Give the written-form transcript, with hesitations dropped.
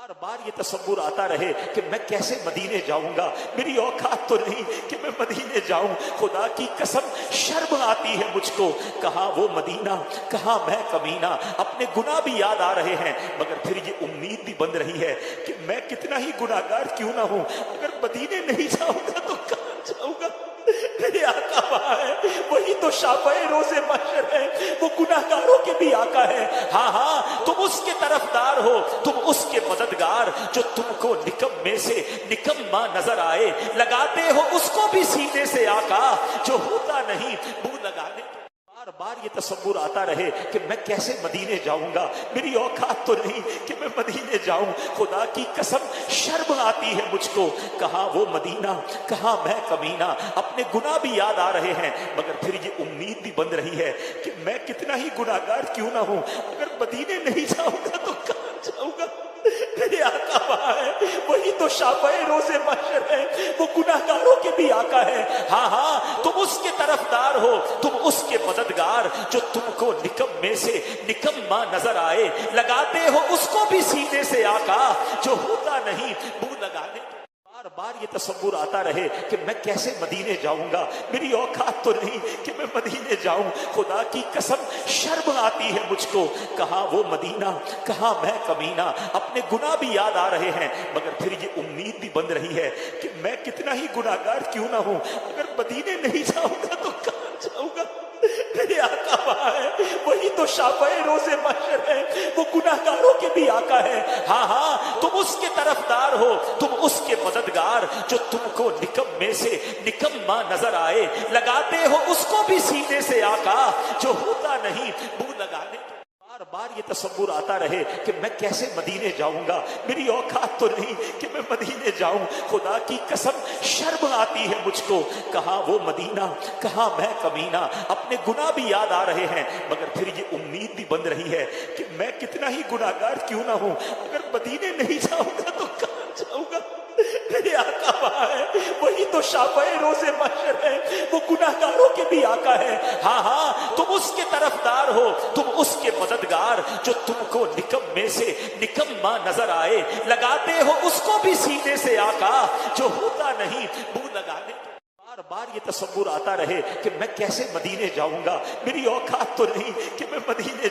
बार बार ये तसव्वुर आता रहे कि मैं कैसे मदीने जाऊंगा, मेरी औकात तो नहीं कि मैं मदीने जाऊं। खुदा की कसम शर्म आती है मुझको, कहाँ वो मदीना, कहाँ मैं कमीना। अपने गुनाह भी याद आ रहे हैं, मगर फिर ये उम्मीद भी बन रही है कि मैं कितना ही गुनाहगार क्यों ना हूं, अगर मदीने नहीं जाऊंगा तो कहां जाऊंगा। मेरे आका वहां है, वही तो शाफ़ए रोज़े महशर है, वो गुनाहगारों के भी आका है। हाँ हाँ, तुम उसके तरफदार हो, तुम उसके मददगार, जो तुमको निकम्मे से निकम्मा नजर आए। लगाते हो उसको भी सीने से आका, जो होता नहीं मुंह लगाने। बार बार ये तसव्वुर आता रहे कि मैं कैसे मदीने जाऊंगा, मेरी औकात तो नहीं कि मैं मदीने जाऊं। खुदा की कसम शर्म आती है मुझको, कहाँ वो मदीना, कहाँ मैं कमीना। अपने गुनाह भी याद आ रहे हैं, मगर फिर ये उम्मीद भी बन रही है कि मैं कितना ही गुनाहगार क्यों ना हूं, अगर मदीने नहीं जाऊंगा तो कहां जाऊंगा। मेरे आका वहां है, वही तो शाफ़ए रोज़े महशर है, वो गुनाहगारों के भी आका है। हाँ हाँ, तुम उसके तरफदार हो, तुम उसके मददगार, जो तुमको निकम्मे से निकम्मा नजर आए। लगाते हो उसको भी सीने से आका, जो होता नहीं मुंह लगाने। बार बार ये तसव्वुर आता रहे कि मैं कैसे मदीने जाऊंगा, मेरी औकात तो नहीं कि मैं मदीने जाऊं। खुदा की कसम शर्म आती है मुझको, कहाँ वो मदीना, कहाँ मैं कमीना। अपने गुनाह भी याद आ रहे हैं, मगर फिर ये उम्मीद भी बन रही है कि मैं कितना ही गुनाहगार क्यों ना हूं, अगर मदीने नहीं जाऊंगा तो कहां जाऊंगा। मेरे आका वहां है, वही तो शाफ़ए रोज़े महशर है, वो गुनाहगारों के भी आका है। हाँ हाँ, तुम उसके तरफदार हो, तुम उसके मददगार, जो तुमको निकम्मे से निकम्मा नजर आए। लगाते हो उसको भी सीने से आका, जो होता नहीं मुंह लगाने। बार बार ये तसव्वुर आता रहे कि मैं कैसे मदीने जाऊंगा, मेरी औकात तो नहीं कि मैं मदीने जाऊं। खुदा की कसम शर्म आती है मुझको, कहाँ वो मदीना, कहाँ मैं कमीना। अपने गुनाह भी याद आ रहे हैं, मगर फिर ये उम्मीद भी बन रही है कि मैं कितना ही गुनाहगार क्यों ना हूं, अगर मदीने नहीं जाऊंगा तो कहां जाऊंगा। मेरे आका वहां है, वही तो शाफ़ए रोज़े महशर है, वो गुनाहगारों के भी आका है। हाँ हाँ, तुम उसके तरफदार हो, तुम उसके मददगार, जो तुमको निकम्मे से निकम्मा नजर आए। लगाते हो उसको भी सीने से आका, जो होता नहीं मुंह लगाने। बार बार ये तसव्वुर आता रहे कि मैं कैसे मदीने जाऊंगा, मेरी औकात तो नहीं कि मैं मदीने